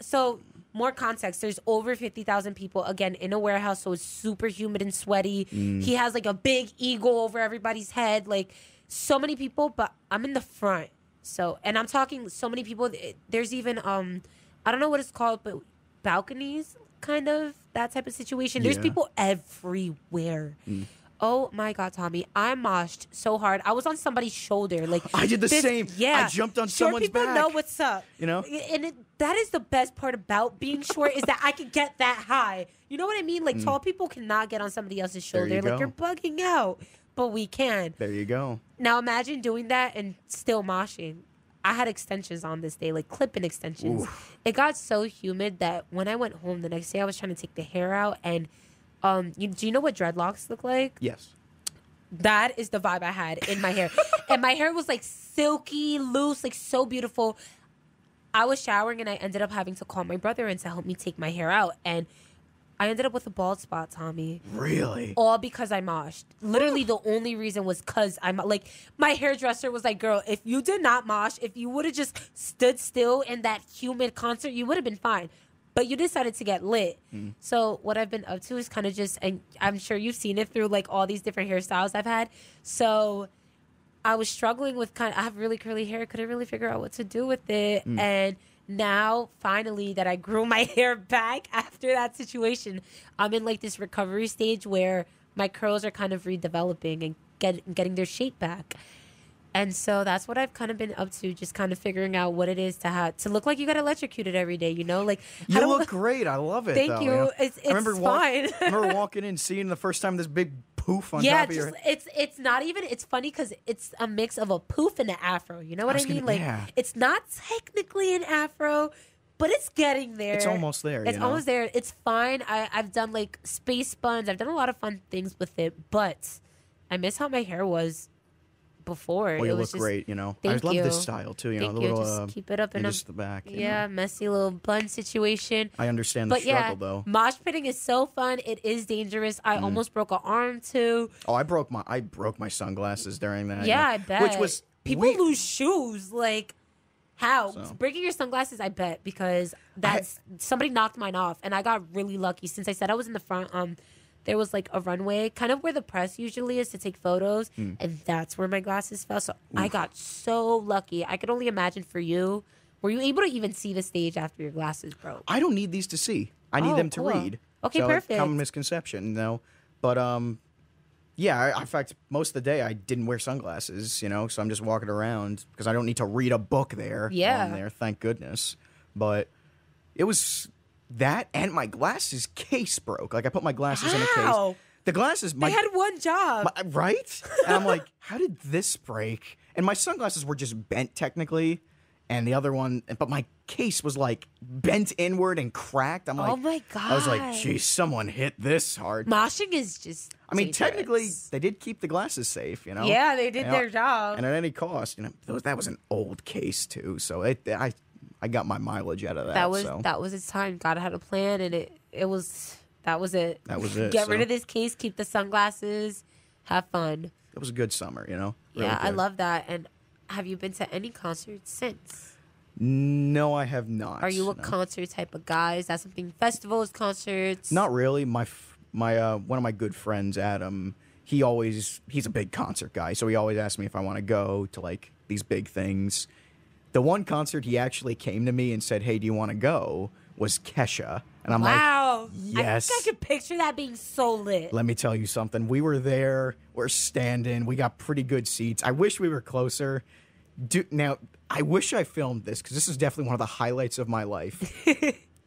so more context. There's over 50,000 people, again, in a warehouse, so it's super humid and sweaty. He has like a big eagle over everybody's head, like so many people, but I'm in the front. So, and I'm talking so many people. There's even, I don't know what it's called, but balconies, kind of, that type of situation. There's people everywhere. Oh my God, Tommy! I moshed so hard. I was on somebody's shoulder. Like I did the same. Yeah, I jumped on someone's people back. Know what's up. You know, and that is the best part about being short is that I could get that high. You know what I mean? Like tall people cannot get on somebody else's shoulder. Like you're bugging out, but we can. There you go. Now imagine doing that and still moshing. I had extensions on this day, like clip-in extensions. Oof. It got so humid that when I went home the next day, I was trying to take the hair out and. Do you know what dreadlocks look like? Yes. That is the vibe I had in my hair. And my hair was like silky, loose, like so beautiful. I was showering and I ended up having to call my brother in to help me take my hair out. And I ended up with a bald spot, Tommy. Really? All because I moshed. Literally the only reason was because like, my hairdresser was like, girl, if you did not mosh, if you would have just stood still in that humid concert, you would have been fine. But you decided to get lit. So what I've been up to is kind of just, and I'm sure you've seen it through like all these different hairstyles I've had. So I was struggling with I have really curly hair. Couldn't really figure out what to do with it. And now, finally, that I grew my hair back after that situation, I'm in like this recovery stage where my curls are kind of redeveloping and getting their shape back. And so that's what I've kind of been up to, just kind of figuring out what it is to look like you got electrocuted every day, you know? Like, you look great. I love it. Thank you. Know? It's fine. I remember walking in, seeing the first time this big poof on top of your head. It's not even, it's funny because it's a mix of a poof and an afro. You know what I mean? It's not technically an afro, but it's getting there. It's almost there. It's almost there. It's fine. I've done like space buns. I've done a lot of fun things with it, but I miss how my hair was before. Well, you look great, you know. I love this style too, Thank know, the you. little Just keep it up in just the back. Yeah, messy little bun situation. I understand the struggle though. Mosh pitting is so fun. It is dangerous. I almost broke an arm too. Oh, I broke my sunglasses during that. Yeah, I bet. Which was people lose shoes like how? So. Breaking your sunglasses, I bet, because somebody knocked mine off and I got really lucky since I said I was in the front. There was like a runway, kind of where the press usually is to take photos, and that's where my glasses fell. So I got so lucky. I could only imagine for you. Were you able to even see the stage after your glasses broke? I don't need these to see. I need them to read. Okay, so perfect. It's a common misconception, you know. But yeah. In fact, most of the day I didn't wear sunglasses, you know, so I'm just walking around because I don't need to read a book there. Yeah. On there, thank goodness. But it was. That and my glasses case broke. Like I put my glasses in a case. The glasses, they had one job, right? And I'm like, how did this break? And my sunglasses were just bent technically, and the other one, but my case was like bent inward and cracked. I'm like, oh my god! I was like, geez, someone hit this hard. Moshing is just. I mean, dangerous. Technically, they did keep the glasses safe, you know. Yeah, they did their job, and at any cost, you know, that was an old case too, so I got my mileage out of that. That was its time. God had a plan, and that was it. That was it. Get rid of this case. Keep the sunglasses. Have fun. It was a good summer, you know. Really good. I love that. And have you been to any concerts since? No, I have not. Are you a concert type of guy? Is that something? Festivals, concerts? Not really. My one of my good friends, Adam. He's a big concert guy, so he always asks me if I want to go to like these big things. The one concert he actually came to me and said, "Hey, do you want to go?" was Kesha. And I'm wow. like, yes. I think I could picture that being so lit. Let me tell you something. We were there. We're standing. We got pretty good seats. I wish we were closer. Now, I wish I filmed this because this is definitely one of the highlights of my life.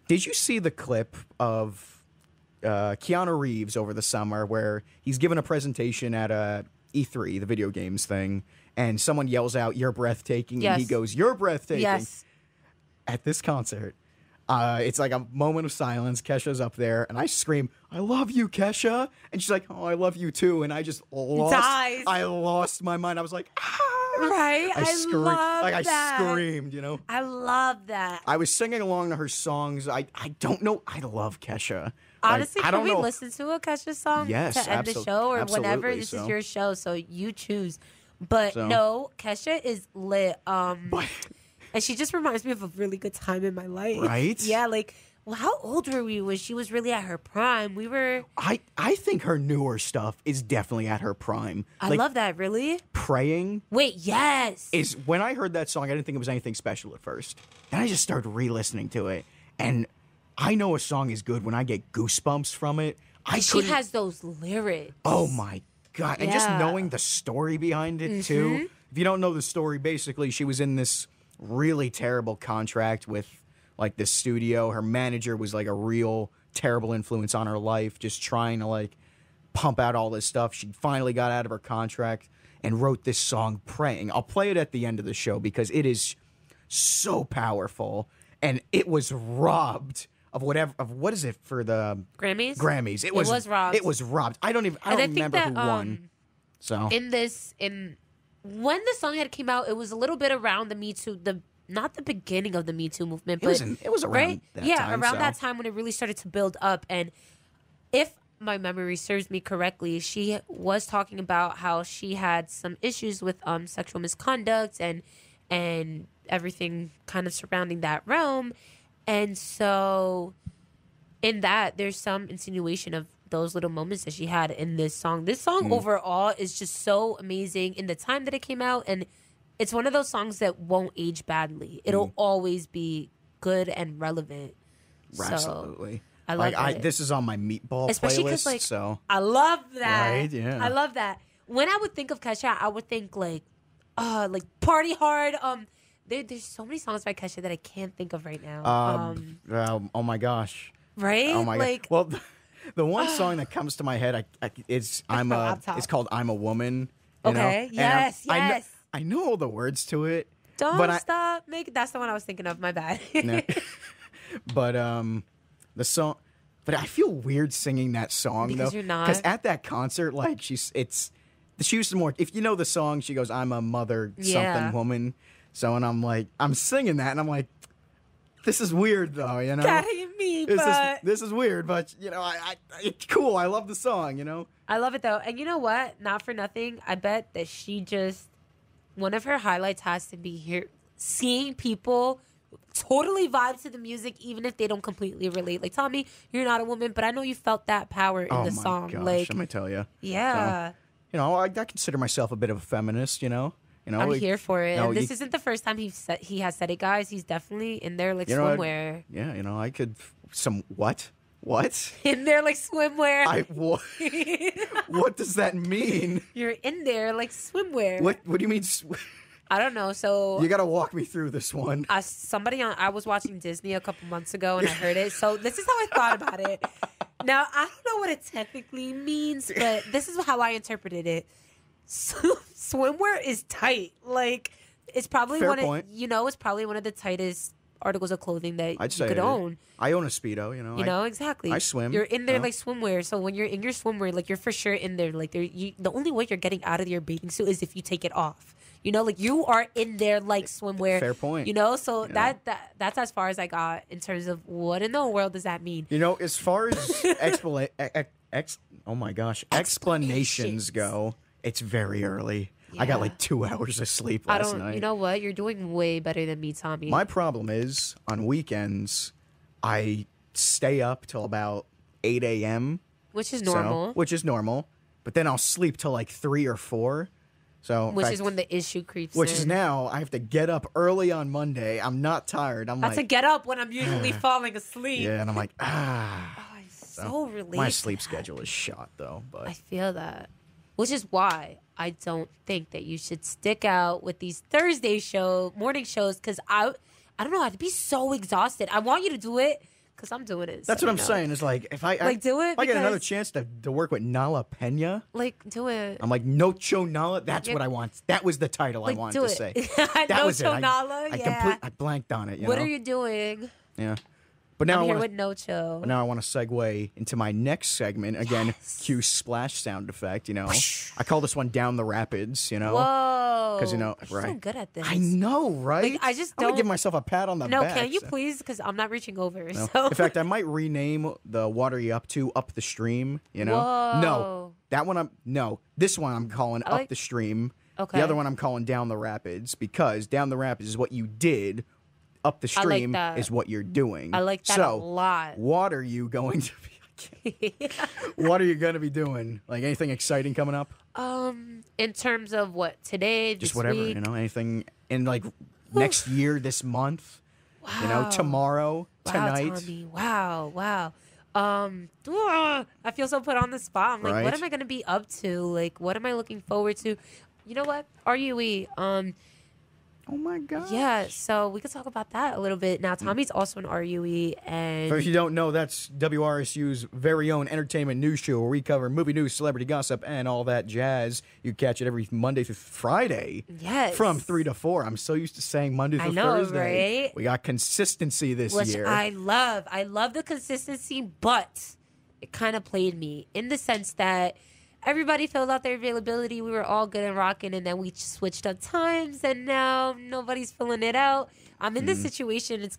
Did you see the clip of Keanu Reeves over the summer where he's given a presentation at E3, the video games thing, and someone yells out, "You're breathtaking," yes. and he goes, "You're breathtaking." Yes. At this concert, it's like a moment of silence. Kesha's up there, and I scream, "I love you, Kesha!" And she's like, "Oh, I love you too." And I just lost my mind. I was like, "Ah!" Right? I love that. I screamed, you know. I love that. I was singing along to her songs. I don't know. I love Kesha. Honestly, like, can we listen to a Kesha song to end the show or whenever? This is your show, so you choose. But no, Kesha is lit. And she just reminds me of a really good time in my life. Right? Yeah, like, well, how old were we when she was really at her prime? We were... I think her newer stuff is definitely at her prime. I love that, really? Praying. Wait, yes! Is when I heard that song, I didn't think it was anything special at first. Then I just started re-listening to it. And I know a song is good when I get goosebumps from it. She has those lyrics. Oh, my God. And just knowing the story behind it, too. If you don't know the story, basically, she was in this really terrible contract with like this studio. Her manager was like a real terrible influence on her life, just trying to like pump out all this stuff. She finally got out of her contract and wrote this song, Praying. I'll play it at the end of the show because it is so powerful, and it was robbed of what is it for the Grammys? It was robbed. It was robbed. I don't remember who won. So when the song had came out, it was a little bit around the Me Too, not the beginning of the Me Too movement, but it was around that time. Around that time when it really started to build up. And if my memory serves me correctly, she was talking about how she had some issues with sexual misconduct and everything kind of surrounding that realm. And so in that, there's some insinuation of those little moments that she had in this song. This song overall is just so amazing in the time that it came out, and it's one of those songs that won't age badly. It'll always be good and relevant. Absolutely. So, I love it. This is on my meatball especially playlist. Like, so I love that. Right? Yeah. I love that. When I would think of Kesha, I would think like Party Hard. There's so many songs by Kesha that I can't think of right now. Oh my gosh. Right? Oh my like, god. Well, the one song that comes to my head, it's called "I'm a Woman." Okay. Yes. I know all the words to it. Don't stop. That's the one I was thinking of. My bad. No. But the song. But I feel weird singing that song because though. You're not. Because at that concert, like she used more. If you know the song, she goes, "I'm a mother something woman." So and I'm singing that, and I'm like, this is weird though, you know. That ain't me, this is weird, but you know, it's cool. I love the song, you know. I love it though, and you know what? Not for nothing, I bet that one of her highlights has to be here, seeing people totally vibe to the music, even if they don't completely relate. Like, Tommy, you're not a woman, but I know you felt that power in the song. Gosh, like, let me tell you. Yeah. So, you know, I consider myself a bit of a feminist. You know, I'm here for it. No, and this isn't the first time he has said it, guys. He's definitely in there like swimwear. Yeah, you know, I could what? In there like swimwear. What does that mean? You're in there like swimwear. What do you mean? I don't know. So you got to walk me through this one. I was watching Disney a couple months ago and I heard it. So this is how I thought about it. Now, I don't know what it technically means, but this is how I interpreted it. Swimwear is tight. Like, it's probably it's probably one of the tightest articles of clothing that you could own. I own a Speedo, you know. Exactly. I swim. You're in there like swimwear. So when you're in your swimwear, like, you're for sure in there. Like, the only way you're getting out of your bathing suit is if you take it off. You know, like, you are in there like swimwear. Fair point. You know, so that's as far as I got in terms of what in the world does that mean. You know, as far as explanations go, it's very early. Yeah. I got like 2 hours of sleep last night. You know what? You're doing way better than me, Tommy. My problem is, on weekends, I stay up till about 8 a.m. Which is normal. But then I'll sleep till like 3 or 4. Which is when the issue creeps in. Which is now, I have to get up early on Monday. I'm not tired. That's to get up when I'm usually falling asleep. Yeah, and I'm like, I'm so relieved. My sleep schedule is shot, though. But I feel that. Which is why I don't think that you should stick out with these Thursday morning shows, because I don't know, I'd be so exhausted. I want you to do it because I'm doing it. That's what I'm saying. Is like, if I do it, if I get another chance to work with Nala Pena, like, do it. I'm like, Nocho Nala. That's what I want. That was the title I wanted to say. That was it. Nala. I blanked on it. What are you doing? Yeah. But now I'm here with Nocho. But now I want to segue into my next segment. Again, cue splash sound effect, you know. I call this one Down the Rapids, you know. Whoa. Because, you know, You're so good at this. I know, right? Like, I just I'm going to give myself a pat on the back. No, can you please? Because I'm not reaching over. No. So. In fact, I might rename the What Are You Up To Up the Stream, you know. Whoa. No, this one I'm calling Up the Stream. Okay. The other one I'm calling Down the Rapids, because Down the Rapids is what you did. Up the stream is what you're doing. I like that a lot. What are you going to be? What are you going to be doing? Like, anything exciting coming up? In terms of what, today, just this whatever, week? you know, anything in like next year, this month. Wow. You know, tomorrow, tonight. Wow, Tommy. Wow. I feel so put on the spot. I'm like, what am I going to be up to? Like, what am I looking forward to? You know what? RUE. Oh my God. Yeah, so we could talk about that a little bit. Now, Tommy's also an RUE, and for if you don't know, that's WRSU's very own entertainment news show where we cover movie news, celebrity gossip, and all that jazz. You catch it every Monday through Friday. Yes. From 3 to 4. I'm so used to saying Monday through Thursday. Right? We got consistency this year. Which I love. I love the consistency, but it kind of played me in the sense that everybody filled out their availability. We were all good and rocking, and then we switched up times, and now nobody's filling it out. I'm in this situation. It's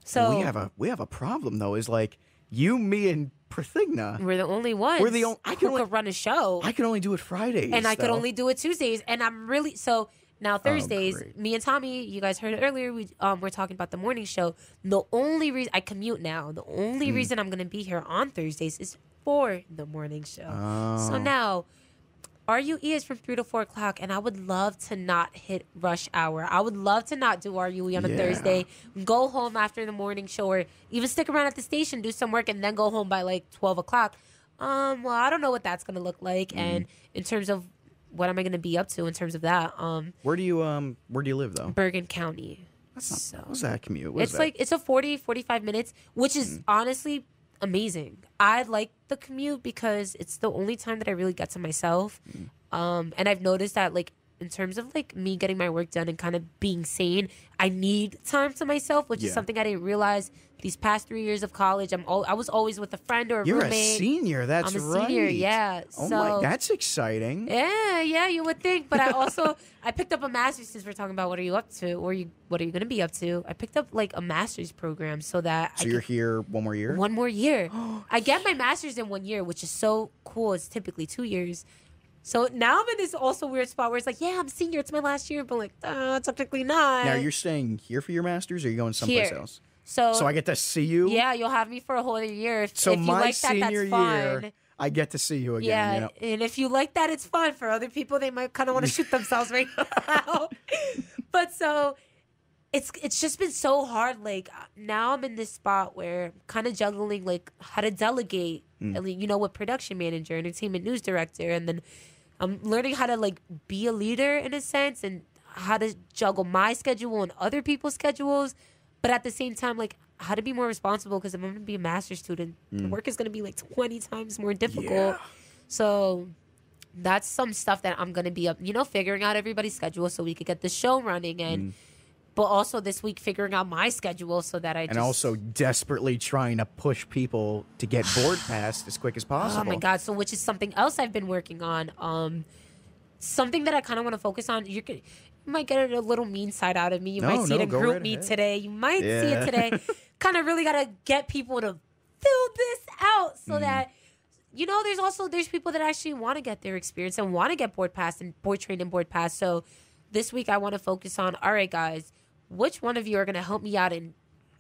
so we have a problem though. Is like you, me, and Prathigna. We're the only ones. We're the only. Who could run a show. I can only do it Fridays, and I could only do it Tuesdays, and I'm really so. Now Thursdays, me and Tommy, you guys heard it earlier. We're talking about the morning show. The only reason I commute now, the only reason I'm gonna be here on Thursdays is for the morning show. So now RUE is from 3 to 4 o'clock, and I would love to not hit rush hour. I would love to not do RUE on a Thursday, go home after the morning show, or even stick around at the station, do some work, and then go home by like 12 o'clock. Well, I don't know what that's going to look like, and in terms of what am I going to be up to in terms of that. Where do you live, though? Bergen County. What's that commute? It's a 40, 45 minutes, which is honestly amazing. I like the commute because it's the only time that I really get to myself. And I've noticed that, like, in terms of, like, me getting my work done and kind of being sane, I need time to myself, which is something I didn't realize these past 3 years of college. I was always with a friend or a You're roommate. You're a senior. That's right. I'm a senior, yeah. Oh, my, that's exciting. Yeah, you would think. But I picked up a master's, since we're talking about what are you up to, or what are you going to be up to. I picked up, like, a master's program so that So you're here one more year? One more year. I get my master's in 1 year, which is so cool. It's typically 2 years. So now I'm in this also weird spot where it's like, yeah, I'm senior. It's my last year. But, like, technically not. Now, you're staying here for your master's, or are you going someplace else? So I get to see you? Yeah, you'll have me for a whole other year. If So you my like that, senior that's fine. year, I get to see you again. Yeah, you know? and if you like that, it's fun. For other people, they might kind of want to shoot themselves right now. But so it's just been so hard. Like, now I'm in this spot where I'm kind of juggling, like, how to delegate, with production manager, entertainment news director, and then I'm learning how to, like, be a leader in a sense, and how to juggle my schedule and other people's schedules. But at the same time, like, how to be more responsible, because I'm going to be a master's student. The work is going to be like 20 times more difficult. Yeah. So that's some stuff that I'm going to be up, figuring out everybody's schedule so we could get the show running. And but also this week figuring out my schedule so that And also desperately trying to push people to get board passed as quick as possible. Oh, my God. So which is something else I've been working on. Something that I kind of want to focus on. You might get a little mean side out of me. You might see it in group meet today. You might see it today. Kind of really got to get people to fill this out so that, there's people that actually want to get their experience and want to get board passed and board trained and board passed. So this week I want to focus on, all right, guys, which one of you are going to help me out and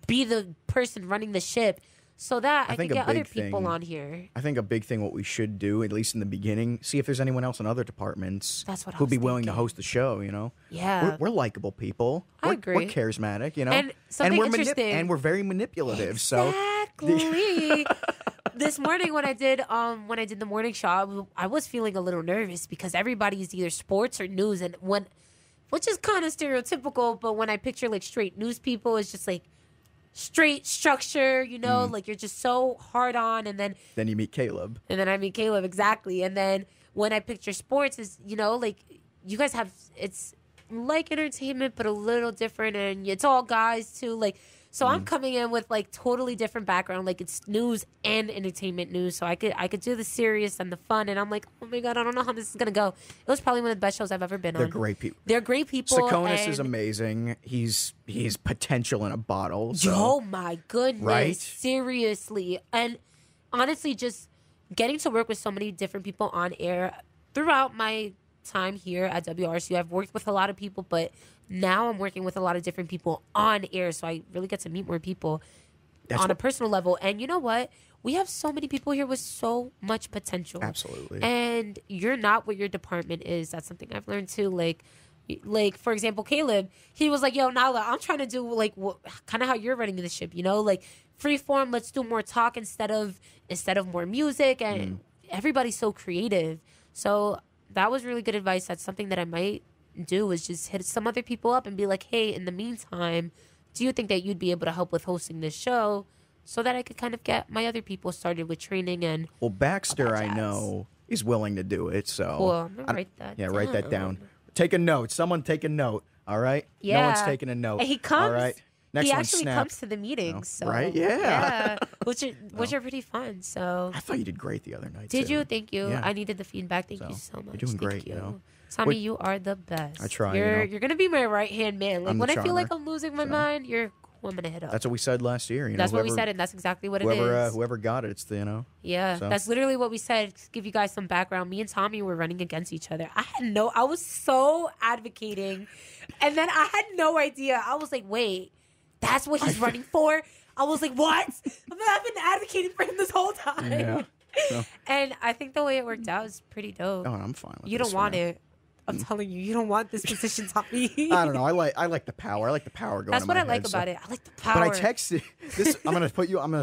be the person running the ship so that I can get other people on here. I think a big thing, what we should do, at least in the beginning, see if there's anyone else in other departments who'd be willing to host the show, Yeah. We're likable people. I agree. We're charismatic, And something interesting. And we're very manipulative. Exactly. This morning when I did the morning show, I was feeling a little nervous because everybody is either sports or news, and which is kind of stereotypical, but when I picture, like, straight news people, it's just like straight structure, like, you're just so hard on, and then you meet Caleb. And then I meet Caleb, exactly. And then when I picture sports is, like, you guys have, it's like entertainment, but a little different, and it's all guys too, like, so I'm coming in with, like, totally different background, like, it's news and entertainment news, so I could do the serious and the fun, and I'm like, oh my God, I don't know how this is gonna go. It was probably one of the best shows I've ever been on. They're great people. Sakonis is amazing. He's potential in a bottle. So. Oh my goodness, right? Seriously, and honestly, just getting to work with so many different people on air throughout my time here at WRSU. I've worked with a lot of people, but now I'm working with a lot of different people on air, so I really get to meet more people on a personal level. And you know what? We have so many people here with so much potential. Absolutely. And you're not what your department is. That's something I've learned too. Like for example, Caleb, he was like, yo, Nala, I'm trying to do, like, kind of how you're running the ship, like, free form, let's do more talk instead of more music. And everybody's so creative. So that was really good advice. That's something that I might do, is just hit some other people up and be like, hey, in the meantime, do you think that you'd be able to help with hosting this show so that I could kind of get my other people started with training? And well, Baxter, I know, is willing to do it. So cool. I'm gonna write that down. Write that down. Take a note. Someone take a note. All right. Yeah. No one's taking a note. And he comes. All right. Next he one, actually snap. comes to the meetings. So, right? Yeah. which are pretty fun. So I thought you did great the other night. Did too. you? Thank you. Yeah. I needed the feedback. Thank you so much. You're doing great. Thank you. Wait, Tommy, you are the best. I try. You're gonna be my right hand man. Like, I'm when the I feel like charmer. I'm losing my mind, you're who I'm gonna hit up. That's what we said last year. That's what we said, and that's exactly what it is. Whoever got it, it's the Yeah, so. That's literally what we said. To give you guys some background, me and Tommy were running against each other. I was so advocating, and then I had no idea. I was like, wait, that's what he's running for? I was like, what? I've been advocating for him this whole time. Yeah. So. And I think the way it worked out is pretty dope. Oh, I'm fine with You this don't for want now. it. I'm telling you, you don't want this position, Tommy. I don't know. I like the power. I like the power going. That's in what my I like head, about so. it. I like the power. But I texted this. I'm gonna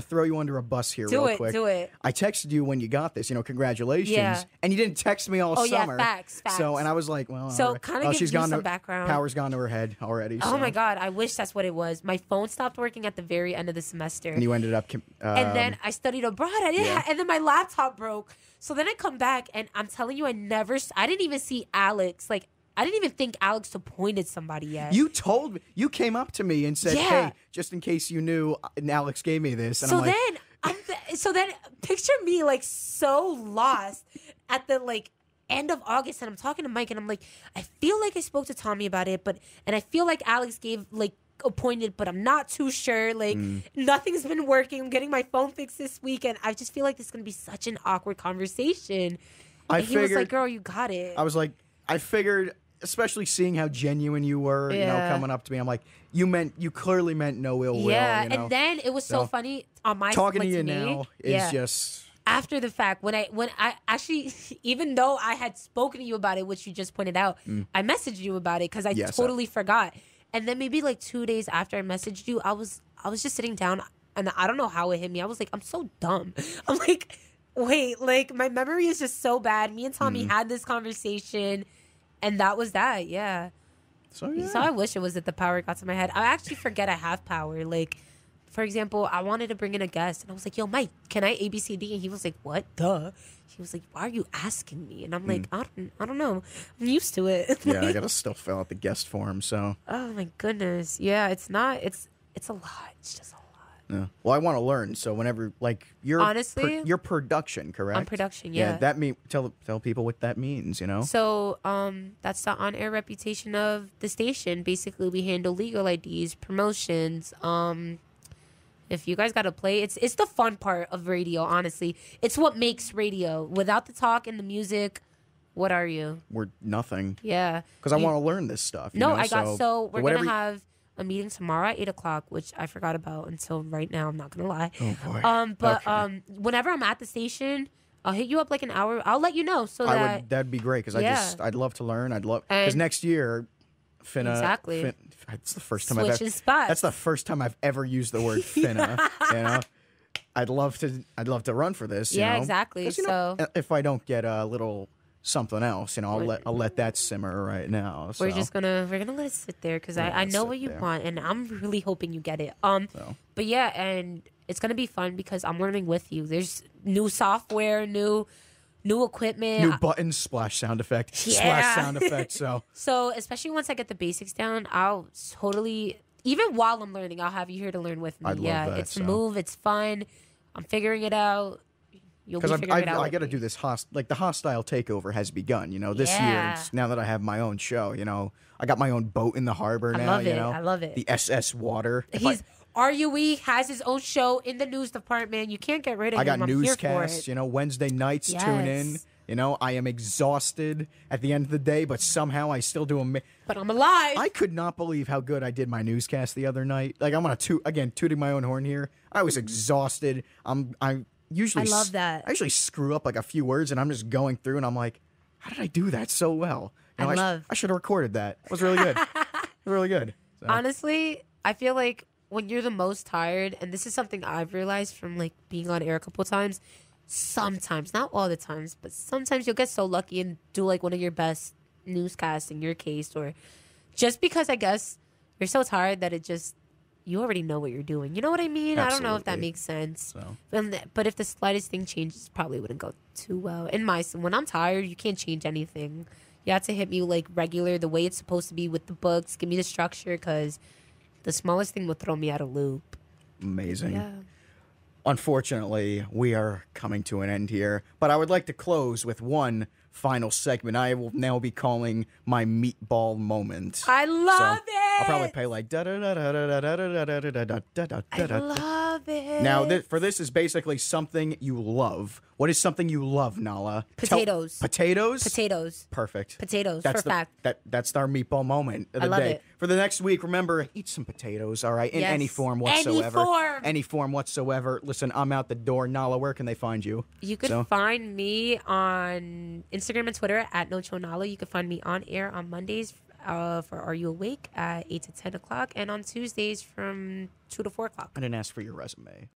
throw you under a bus here real quick. Do it. I texted you when you got this. Congratulations. Yeah. And you didn't text me all Oh, summer. yeah, facts. So and I was like, well. So all right. kind of she's gives you gone some background. Power's gone to her head already. Oh so. my God, I wish that's what it was. My phone stopped working at the very end of the semester. And you ended up. And then I studied abroad. And then my laptop broke. So then I come back, and I'm telling you, I didn't even see Alex. Like, I didn't even think Alex appointed somebody yet. You told me. You came up to me and said, "Hey, just in case you knew, Alex gave me this." And so I'm like, then picture me like so lost at the like end of August, and I'm talking to Mike, and I'm like, I feel like I spoke to Tommy about it, and I feel like Alex gave like appointed, but I'm not too sure. Like nothing's been working. I'm getting my phone fixed this week, and I just feel like this is gonna be such an awkward conversation. And he was like, "Girl, you got it." I was like, I figured, especially seeing how genuine you were, coming up to me. I'm like, you clearly meant no ill will. Yeah, and then it was so funny on my talking like, to you me, now is just after the fact. When I actually, even though I had spoken to you about it, which you just pointed out, I messaged you about it because I totally forgot. And then maybe like 2 days after I messaged you, I was just sitting down, and I don't know how it hit me. I was like, I'm so dumb. I'm like, wait, like my memory is just so bad. Me and Tommy had this conversation. And that was that, yeah. So I wish it was that the power got to my head. I actually forget I have power. Like, for example, I wanted to bring in a guest, and I was like, "Yo, Mike, can I ABCD?" And he was like, "What? Duh." He was like, "Why are you asking me?" And I'm like, I don't know. I'm used to it. Yeah, I gotta still fill out the guest form. So. Oh my goodness, yeah. It's not. It's a lot. It's just a lot. Yeah. Well, I want to learn. So whenever, like, honestly, your production, correct? On production, yeah. That tell people what that means. So, that's the on-air reputation of the station. Basically, we handle legal IDs, promotions. If you guys got to play, it's the fun part of radio. Honestly, it's what makes radio. Without the talk and the music, what are you? We're nothing. Yeah. Because I want to learn this stuff. No, we're gonna have a meeting tomorrow at 8:00, which I forgot about until right now. I'm not gonna lie. Oh boy. Whenever I'm at the station, I'll hit you up like an hour. I'll let you know that'd be great because I'd love to learn. Because next year, Finna. Exactly. It's the first time spots. That's the first time I've ever used the word Finna. I'd love to run for this. Yeah, exactly. So if I don't get a little something else, I'll let that simmer right now. So. We're gonna let it sit there because I know what you want, and I'm really hoping you get it. But yeah, and it's gonna be fun because I'm learning with you. There's new software, new equipment, new buttons, splash sound effect, splash sound effect. So especially once I get the basics down, I'll totally, even while I'm learning, I'll have you here to learn with me. I'd love that, it's smooth, it's fun. I'm figuring it out. You'll be figuring it out. I got to do this the hostile takeover has begun. This year. Now that I have my own show, I got my own boat in the harbor now. I love it. The SS Water. RUE has his own show in the news department. You can't get rid of him. I got I'm newscasts. Wednesday nights. Tune in. I am exhausted at the end of the day, but somehow I still do But I'm alive. I could not believe how good I did my newscast the other night. Like I'm tooting my own horn here. I was exhausted. I love that. I usually screw up like a few words, and I'm just going through, and I'm like, how did I do that so well? I should have recorded that. It was really good. Really good. So. Honestly, I feel like when you're the most tired, and this is something I've realized from like being on air a couple times, sometimes, not all the times, but sometimes you'll get so lucky and do like one of your best newscasts in your case, or just because I guess you're so tired that you already know what you're doing. You know what I mean? Absolutely. I don't know if that makes sense. So. But if the slightest thing changes, it probably wouldn't go too well. When I'm tired, you can't change anything. You have to hit me like regular, the way it's supposed to be with the books. Give me the structure, because the smallest thing will throw me out of loop. Amazing. Yeah. Unfortunately, we are coming to an end here, but I would like to close with one final segment I will now be calling my meatball moment. I love it. I'll probably play like da da da da da da da da da da da da da. I love love it. Now, this is basically something you love. What is something you love, Nala? Potatoes. Potatoes? Potatoes. Perfect. Potatoes, That's for a fact. That's our meatball moment of the I love day. it. For the next week, remember, eat some potatoes, all right? In Yes. any form whatsoever. Any form whatsoever. Listen, I'm out the door. Nala, where can they find you? You could find me on Instagram and Twitter at NoChoNala. You can find me on air on Mondays for Are You Awake at 8 to 10 o'clock, and on Tuesdays from 2 to 4 o'clock. I didn't ask for your resume.